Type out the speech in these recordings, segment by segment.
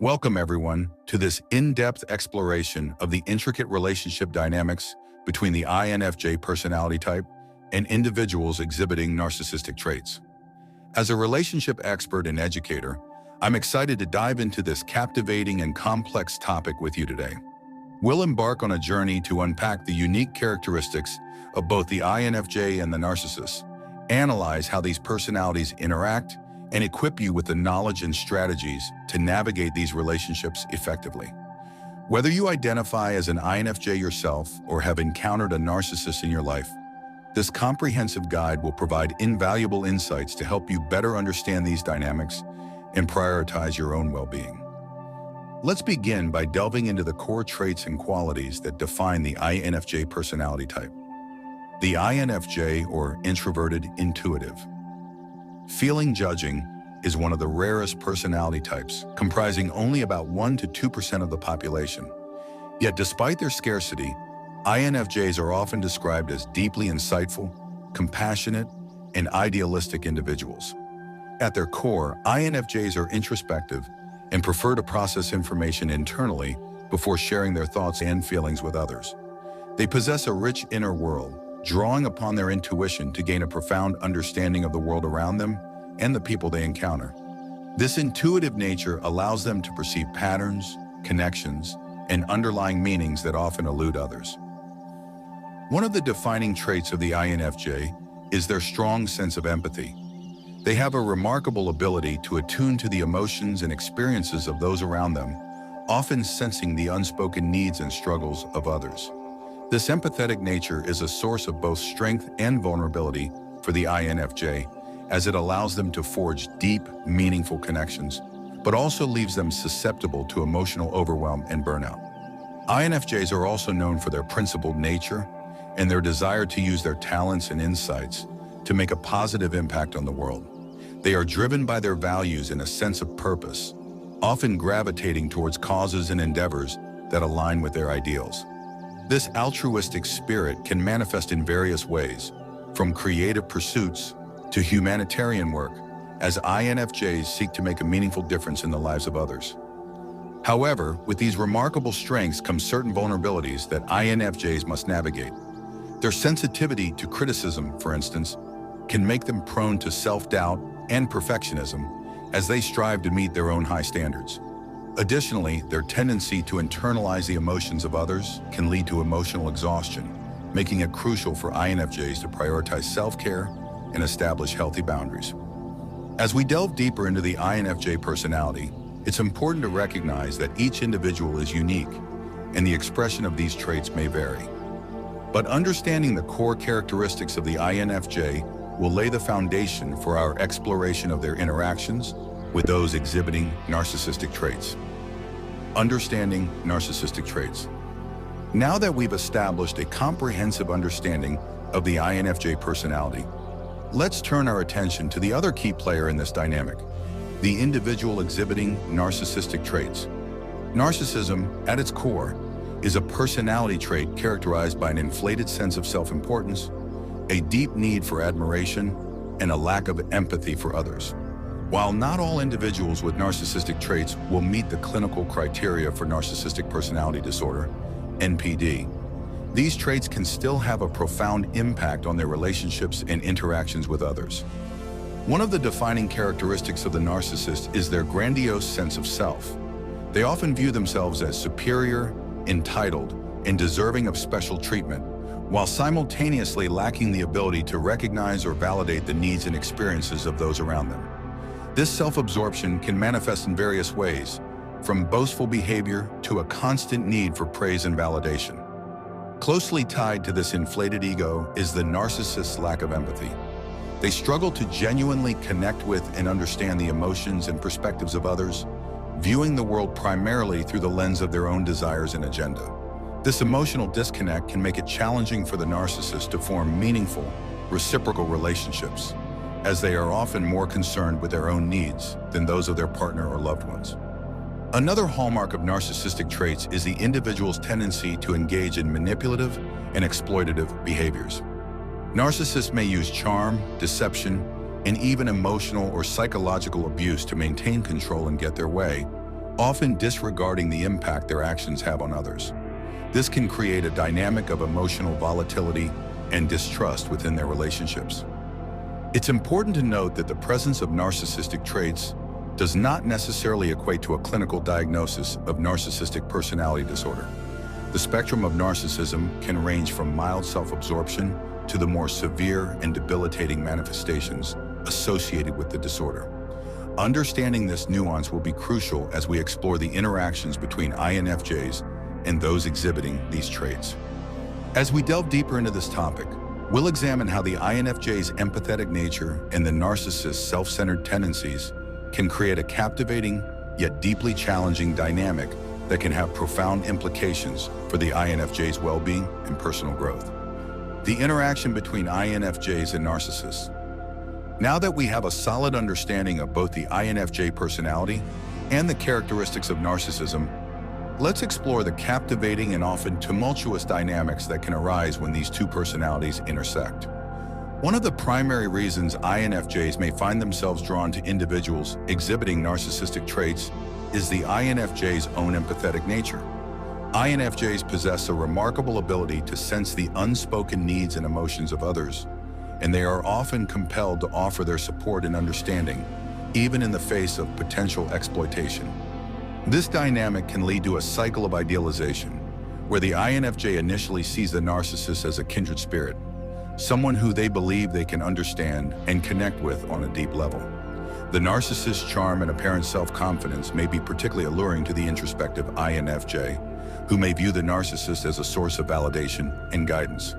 Welcome, everyone, to this in-depth exploration of the intricate relationship dynamics between the INFJ personality type and individuals exhibiting narcissistic traits. As a relationship expert and educator, I'm excited to dive into this captivating and complex topic with you today. We'll embark on a journey to unpack the unique characteristics of both the INFJ and the narcissist, analyze how these personalities interact, and equip you with the knowledge and strategies to navigate these relationships effectively. Whether you identify as an INFJ yourself or have encountered a narcissist in your life, this comprehensive guide will provide invaluable insights to help you better understand these dynamics and prioritize your own well-being. Let's begin by delving into the core traits and qualities that define the INFJ personality type. The INFJ, or introverted intuitive. Feeling judging is one of the rarest personality types, comprising only about 1 to 2% of the population. Yet despite their scarcity, INFJs are often described as deeply insightful, compassionate, and idealistic individuals. At their core, INFJs are introspective and prefer to process information internally before sharing their thoughts and feelings with others. They possess a rich inner world, drawing upon their intuition to gain a profound understanding of the world around them and the people they encounter. This intuitive nature allows them to perceive patterns, connections, and underlying meanings that often elude others. One of the defining traits of the INFJ is their strong sense of empathy. They have a remarkable ability to attune to the emotions and experiences of those around them, often sensing the unspoken needs and struggles of others. This empathetic nature is a source of both strength and vulnerability for the INFJ, as it allows them to forge deep, meaningful connections, but also leaves them susceptible to emotional overwhelm and burnout. INFJs are also known for their principled nature and their desire to use their talents and insights to make a positive impact on the world. They are driven by their values and a sense of purpose, often gravitating towards causes and endeavors that align with their ideals. This altruistic spirit can manifest in various ways, from creative pursuits to humanitarian work, as INFJs seek to make a meaningful difference in the lives of others. However, with these remarkable strengths come certain vulnerabilities that INFJs must navigate. Their sensitivity to criticism, for instance, can make them prone to self-doubt and perfectionism as they strive to meet their own high standards. Additionally, their tendency to internalize the emotions of others can lead to emotional exhaustion, making it crucial for INFJs to prioritize self-care and establish healthy boundaries. As we delve deeper into the INFJ personality, it's important to recognize that each individual is unique, and the expression of these traits may vary. But understanding the core characteristics of the INFJ will lay the foundation for our exploration of their interactions with those exhibiting narcissistic traits. Understanding narcissistic traits. Now that we've established a comprehensive understanding of the INFJ personality, let's turn our attention to the other key player in this dynamic, the individual exhibiting narcissistic traits. Narcissism, at its core, is a personality trait characterized by an inflated sense of self-importance, a deep need for admiration, and a lack of empathy for others. While not all individuals with narcissistic traits will meet the clinical criteria for narcissistic personality disorder, NPD, these traits can still have a profound impact on their relationships and interactions with others. One of the defining characteristics of the narcissist is their grandiose sense of self. They often view themselves as superior, entitled, and deserving of special treatment, while simultaneously lacking the ability to recognize or validate the needs and experiences of those around them. This self-absorption can manifest in various ways, from boastful behavior to a constant need for praise and validation. Closely tied to this inflated ego is the narcissist's lack of empathy. They struggle to genuinely connect with and understand the emotions and perspectives of others, viewing the world primarily through the lens of their own desires and agenda. This emotional disconnect can make it challenging for the narcissist to form meaningful, reciprocal relationships, as they are often more concerned with their own needs than those of their partner or loved ones. Another hallmark of narcissistic traits is the individual's tendency to engage in manipulative and exploitative behaviors. Narcissists may use charm, deception, and even emotional or psychological abuse to maintain control and get their way, often disregarding the impact their actions have on others. This can create a dynamic of emotional volatility and distrust within their relationships. It's important to note that the presence of narcissistic traits does not necessarily equate to a clinical diagnosis of narcissistic personality disorder. The spectrum of narcissism can range from mild self-absorption to the more severe and debilitating manifestations associated with the disorder. Understanding this nuance will be crucial as we explore the interactions between INFJs and those exhibiting these traits. As we delve deeper into this topic, we'll examine how the INFJ's empathetic nature and the narcissist's self-centered tendencies can create a captivating yet deeply challenging dynamic that can have profound implications for the INFJ's well-being and personal growth. The interaction between INFJs and narcissists. Now that we have a solid understanding of both the INFJ personality and the characteristics of narcissism, let's explore the captivating and often tumultuous dynamics that can arise when these two personalities intersect. One of the primary reasons INFJs may find themselves drawn to individuals exhibiting narcissistic traits is the INFJ's own empathetic nature. INFJs possess a remarkable ability to sense the unspoken needs and emotions of others, and they are often compelled to offer their support and understanding, even in the face of potential exploitation. This dynamic can lead to a cycle of idealization, where the INFJ initially sees the narcissist as a kindred spirit, someone who they believe they can understand and connect with on a deep level. The narcissist's charm and apparent self-confidence may be particularly alluring to the introspective INFJ, who may view the narcissist as a source of validation and guidance.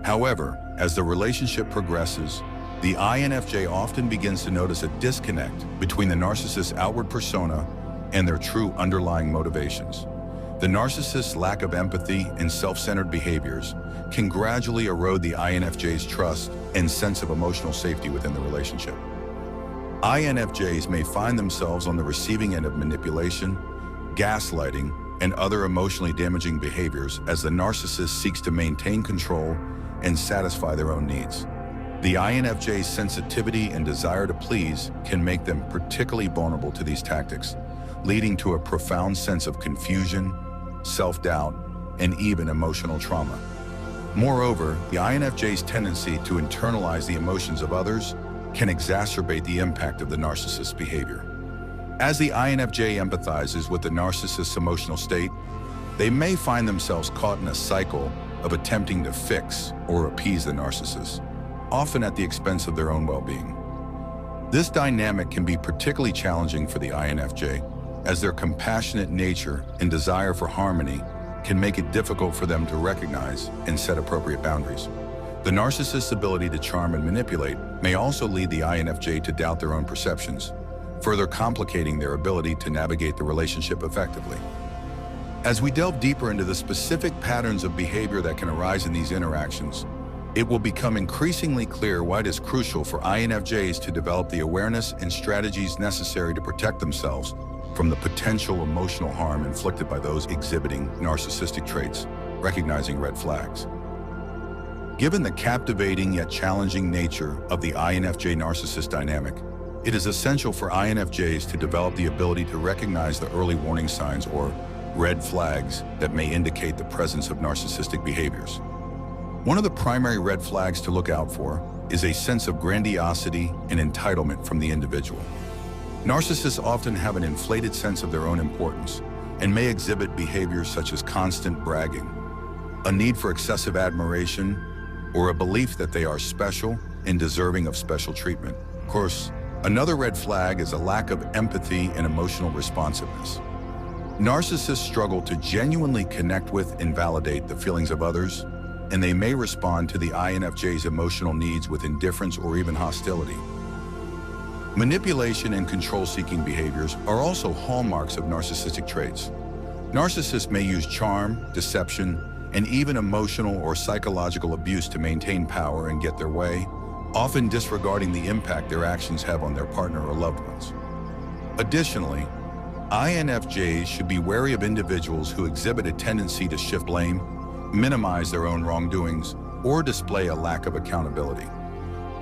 However, as the relationship progresses, the INFJ often begins to notice a disconnect between the narcissist's outward persona and their true underlying motivations. The narcissist's lack of empathy and self-centered behaviors can gradually erode the INFJ's trust and sense of emotional safety within the relationship. INFJs may find themselves on the receiving end of manipulation, gaslighting, and other emotionally damaging behaviors as the narcissist seeks to maintain control and satisfy their own needs. The INFJ's sensitivity and desire to please can make them particularly vulnerable to these tactics, leading to a profound sense of confusion, self-doubt, and even emotional trauma. Moreover, the INFJ's tendency to internalize the emotions of others can exacerbate the impact of the narcissist's behavior. As the INFJ empathizes with the narcissist's emotional state, they may find themselves caught in a cycle of attempting to fix or appease the narcissist, often at the expense of their own well-being. This dynamic can be particularly challenging for the INFJ, as their compassionate nature and desire for harmony can make it difficult for them to recognize and set appropriate boundaries. The narcissist's ability to charm and manipulate may also lead the INFJ to doubt their own perceptions, further complicating their ability to navigate the relationship effectively. As we delve deeper into the specific patterns of behavior that can arise in these interactions, it will become increasingly clear why it is crucial for INFJs to develop the awareness and strategies necessary to protect themselves from the potential emotional harm inflicted by those exhibiting narcissistic traits, recognizing red flags. Given the captivating yet challenging nature of the INFJ-narcissist dynamic, it is essential for INFJs to develop the ability to recognize the early warning signs or red flags that may indicate the presence of narcissistic behaviors. One of the primary red flags to look out for is a sense of grandiosity and entitlement from the individual. Narcissists often have an inflated sense of their own importance and may exhibit behaviors such as constant bragging, a need for excessive admiration, or a belief that they are special and deserving of special treatment. Of course, another red flag is a lack of empathy and emotional responsiveness. Narcissists struggle to genuinely connect with and validate the feelings of others, and they may respond to the INFJ's emotional needs with indifference or even hostility. Manipulation and control-seeking behaviors are also hallmarks of narcissistic traits. Narcissists may use charm, deception, and even emotional or psychological abuse to maintain power and get their way, often disregarding the impact their actions have on their partner or loved ones. Additionally, INFJs should be wary of individuals who exhibit a tendency to shift blame, minimize their own wrongdoings, or display a lack of accountability.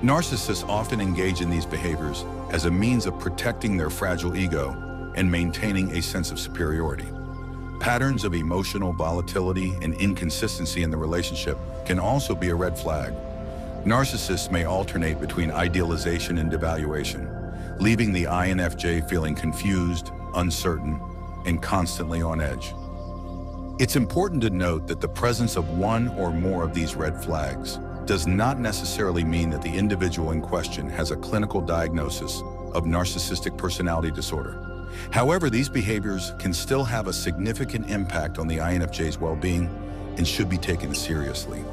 Narcissists often engage in these behaviors as a means of protecting their fragile ego and maintaining a sense of superiority. Patterns of emotional volatility and inconsistency in the relationship can also be a red flag. Narcissists may alternate between idealization and devaluation, leaving the INFJ feeling confused, uncertain, and constantly on edge. It's important to note that the presence of one or more of these red flags does not necessarily mean that the individual in question has a clinical diagnosis of narcissistic personality disorder. However, these behaviors can still have a significant impact on the INFJ's well-being and should be taken seriously.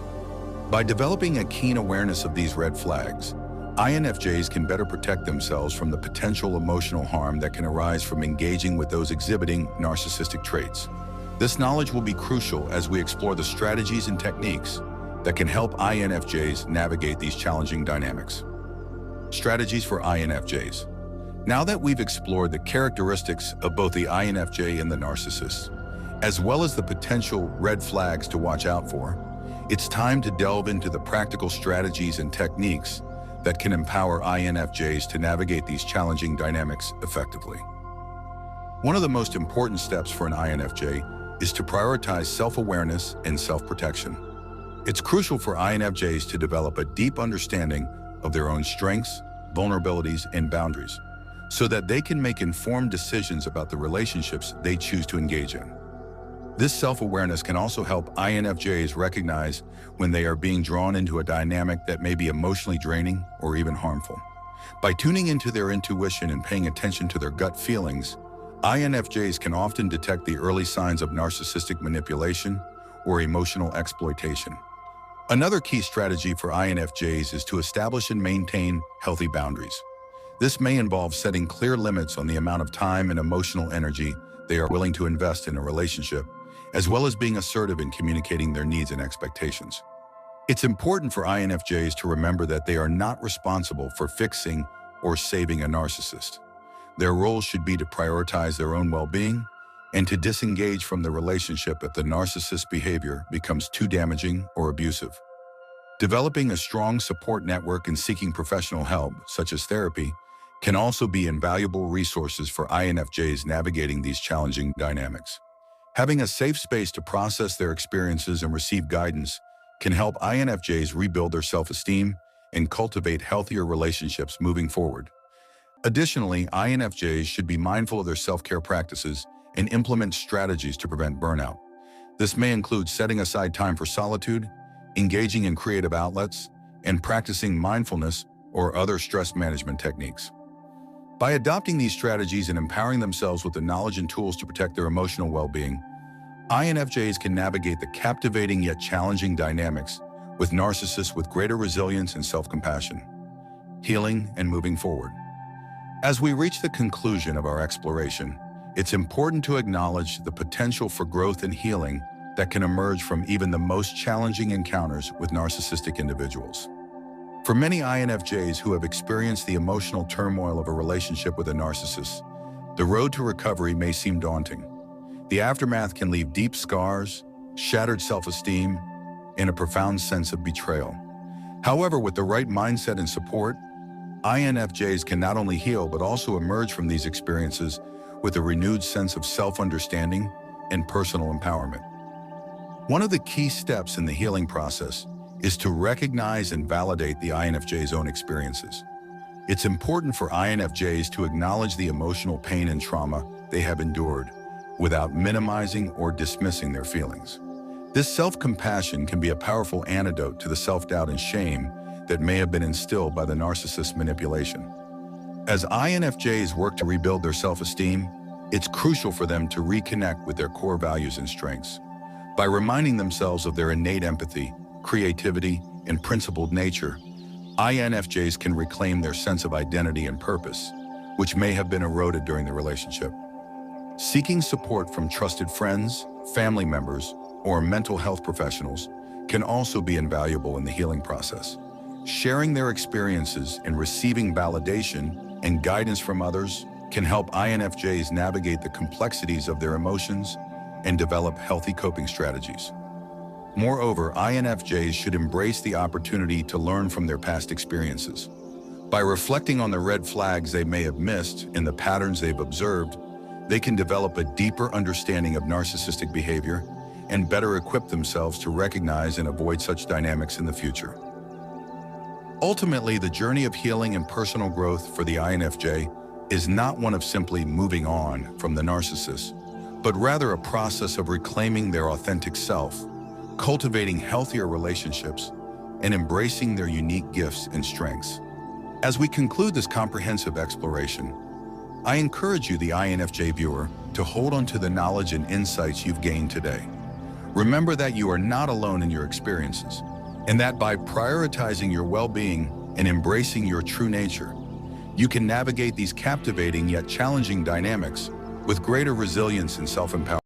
By developing a keen awareness of these red flags, INFJs can better protect themselves from the potential emotional harm that can arise from engaging with those exhibiting narcissistic traits. This knowledge will be crucial as we explore the strategies and techniques that can help INFJs navigate these challenging dynamics. Strategies for INFJs. Now that we've explored the characteristics of both the INFJ and the narcissist, as well as the potential red flags to watch out for, it's time to delve into the practical strategies and techniques that can empower INFJs to navigate these challenging dynamics effectively. One of the most important steps for an INFJ is to prioritize self-awareness and self-protection. It's crucial for INFJs to develop a deep understanding of their own strengths, vulnerabilities, and boundaries, so that they can make informed decisions about the relationships they choose to engage in. This self-awareness can also help INFJs recognize when they are being drawn into a dynamic that may be emotionally draining or even harmful. By tuning into their intuition and paying attention to their gut feelings, INFJs can often detect the early signs of narcissistic manipulation or emotional exploitation. Another key strategy for INFJs is to establish and maintain healthy boundaries. This may involve setting clear limits on the amount of time and emotional energy they are willing to invest in a relationship, as well as being assertive in communicating their needs and expectations. It's important for INFJs to remember that they are not responsible for fixing or saving a narcissist. Their role should be to prioritize their own well-being and to disengage from the relationship if the narcissist's behavior becomes too damaging or abusive. Developing a strong support network and seeking professional help, such as therapy, can also be invaluable resources for INFJs navigating these challenging dynamics. Having a safe space to process their experiences and receive guidance can help INFJs rebuild their self-esteem and cultivate healthier relationships moving forward. Additionally, INFJs should be mindful of their self-care practices and implement strategies to prevent burnout. This may include setting aside time for solitude, engaging in creative outlets, and practicing mindfulness or other stress management techniques. By adopting these strategies and empowering themselves with the knowledge and tools to protect their emotional well-being, INFJs can navigate the captivating yet challenging dynamics with narcissists with greater resilience and self-compassion, healing, and moving forward. As we reach the conclusion of our exploration, it's important to acknowledge the potential for growth and healing that can emerge from even the most challenging encounters with narcissistic individuals. For many INFJs who have experienced the emotional turmoil of a relationship with a narcissist, the road to recovery may seem daunting. The aftermath can leave deep scars, shattered self-esteem, and a profound sense of betrayal. However, with the right mindset and support, INFJs can not only heal but also emerge from these experiences with a renewed sense of self-understanding and personal empowerment. One of the key steps in the healing process is to recognize and validate the INFJ's own experiences. It's important for INFJs to acknowledge the emotional pain and trauma they have endured without minimizing or dismissing their feelings. This self-compassion can be a powerful antidote to the self-doubt and shame that may have been instilled by the narcissist's manipulation. As INFJs work to rebuild their self-esteem, it's crucial for them to reconnect with their core values and strengths. By reminding themselves of their innate empathy, creativity, and principled nature, INFJs can reclaim their sense of identity and purpose, which may have been eroded during the relationship. Seeking support from trusted friends, family members, or mental health professionals can also be invaluable in the healing process. Sharing their experiences and receiving validation and guidance from others can help INFJs navigate the complexities of their emotions and develop healthy coping strategies. Moreover, INFJs should embrace the opportunity to learn from their past experiences. By reflecting on the red flags they may have missed and the patterns they've observed, they can develop a deeper understanding of narcissistic behavior and better equip themselves to recognize and avoid such dynamics in the future. Ultimately, the journey of healing and personal growth for the INFJ is not one of simply moving on from the narcissist, but rather a process of reclaiming their authentic self, cultivating healthier relationships, and embracing their unique gifts and strengths. As we conclude this comprehensive exploration, I encourage you, the INFJ viewer, to hold on to the knowledge and insights you've gained today. Remember that you are not alone in your experiences, and that by prioritizing your well-being and embracing your true nature, you can navigate these captivating yet challenging dynamics with greater resilience and self-empowerment.